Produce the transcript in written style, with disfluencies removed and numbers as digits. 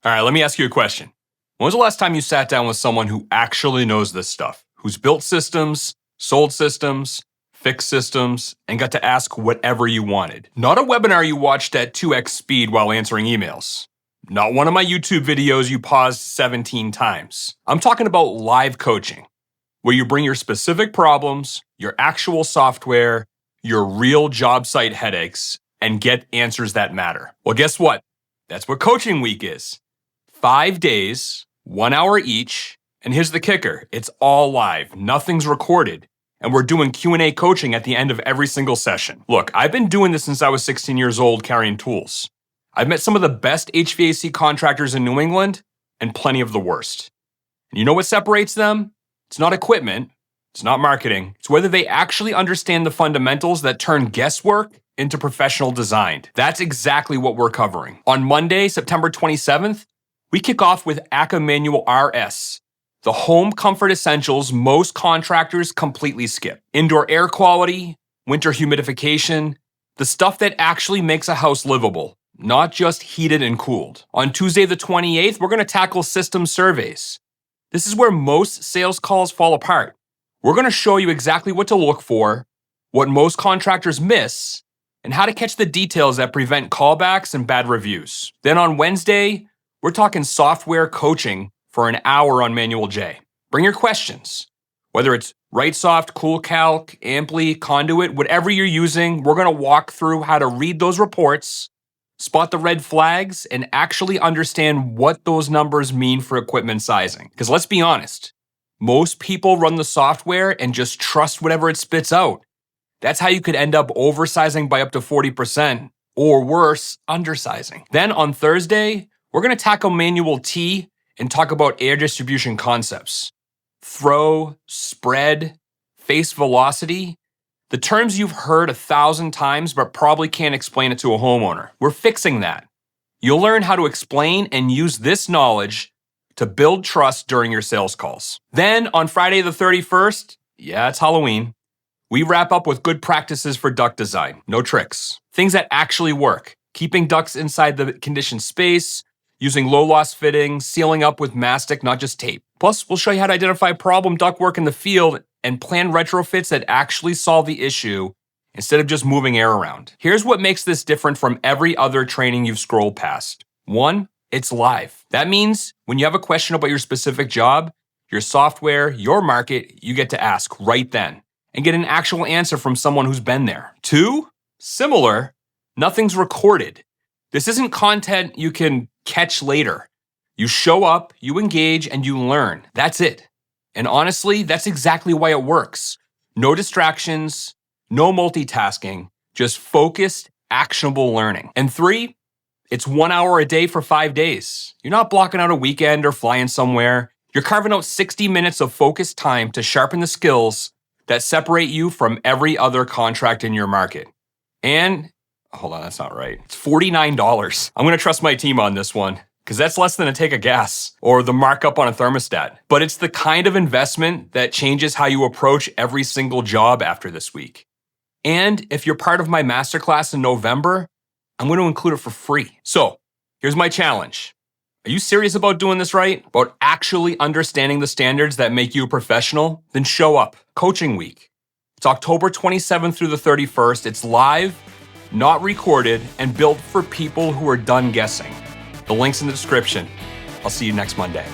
All right, let me ask you a question. When was the last time you sat down with someone who actually knows this stuff, who's built systems, sold systems, fixed systems, and got to ask whatever you wanted? Not a webinar you watched at 2x speed while answering emails. Not one of my YouTube videos you paused 17 times. I'm talking about live coaching, where you bring your specific problems, your actual software, your real job site headaches, and get answers that matter. Well, guess what? That's what Coaching Week is. 5 days, 1 hour each, and here's the kicker. It's all live, nothing's recorded, and we're doing Q&A coaching at the end of every single session. Look, I've been doing this since I was 16 years old carrying tools. I've met some of the best HVAC contractors in New England and plenty of the worst. And you know what separates them? It's not equipment, it's not marketing, it's whether they actually understand the fundamentals that turn guesswork into professional design. That's exactly what we're covering. On Monday, September 27th, we kick off with ACA Manual RS, the home comfort essentials most contractors completely skip. Indoor air quality, winter humidification, the stuff that actually makes a house livable, not just heated and cooled. On Tuesday the 28th, we're going to tackle system surveys. This is where most sales calls fall apart. We're going to show you exactly what to look for, what most contractors miss, and how to catch the details that prevent callbacks and bad reviews. Then on Wednesday, we're talking software coaching for an hour on Manual J. Bring your questions. Whether it's RightSoft, CoolCalc, Ampli, Conduit, whatever you're using, we're going to walk through how to read those reports, spot the red flags, and actually understand what those numbers mean for equipment sizing. Because let's be honest, most people run the software and just trust whatever it spits out. That's how you could end up oversizing by up to 40%, or worse, undersizing. Then on Thursday, we're going to tackle Manual T and talk about air distribution concepts. Throw, spread, face velocity, the terms you've heard 1,000 times but probably can't explain it to a homeowner. We're fixing that. You'll learn how to explain and use this knowledge to build trust during your sales calls. Then on Friday the 31st, yeah, it's Halloween, we wrap up with good practices for duct design. No tricks. Things that actually work. Keeping ducts inside the conditioned space, using low-loss fittings, sealing up with mastic, not just tape. Plus, we'll show you how to identify problem ductwork in the field and plan retrofits that actually solve the issue instead of just moving air around. Here's what makes this different from every other training you've scrolled past. 1, it's live. That means when you have a question about your specific job, your software, your market, you get to ask right then and get an actual answer from someone who's been there. 2, similar, nothing's recorded. This isn't content you can catch later. You show up, you engage, and you learn. That's it. And honestly, that's exactly why it works. No distractions, no multitasking, just focused, actionable learning. And 3, it's 1 hour a day for 5 days. You're not blocking out a weekend or flying somewhere. You're carving out 60 minutes of focused time to sharpen the skills that separate you from every other contract in your market. And, hold on, that's not right. It's $49. I'm going to trust my team on this one, because that's less than a tank of gas or the markup on a thermostat. But it's the kind of investment that changes how you approach every single job after this week. And if you're part of my masterclass in November, I'm going to include it for free. So here's my challenge. Are you serious about doing this right? About actually understanding the standards that make you a professional? Then show up. Coaching Week. It's October 27th through the 31st. It's live, not recorded, and built for people who are done guessing. The link's in the description. I'll see you next Monday.